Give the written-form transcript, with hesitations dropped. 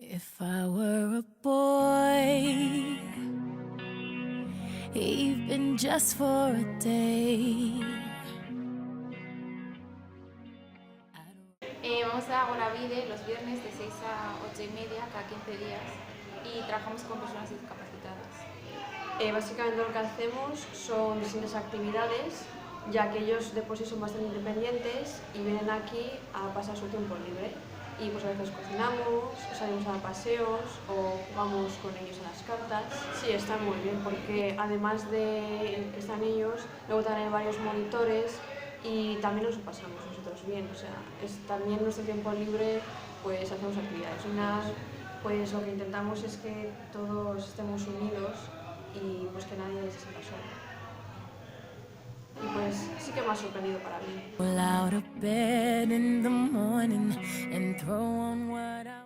If I were a boy, even just for a day. Vamos a Agora-Vide los viernes de 6 a 8:30 cada 15 días y trabajamos con personas discapacitadas. Básicamente lo que hacemos son distintas actividades, ya que ellos de por sí son bastante independientes y vienen aquí a pasar su tiempo libre. Y pues a veces cocinamos, salimos a dar paseos o jugamos con ellos a las cartas. Sí, está muy bien porque además de que están ellos, luego también hay varios monitores y también nos lo pasamos nosotros bien. O sea, también nuestro tiempo libre pues hacemos actividades. Pues lo que intentamos es que todos estemos unidos y pues que nadie se sienta solo. Y pues sí que me ha sorprendido para bien. Out of bed in the morning and throw on what I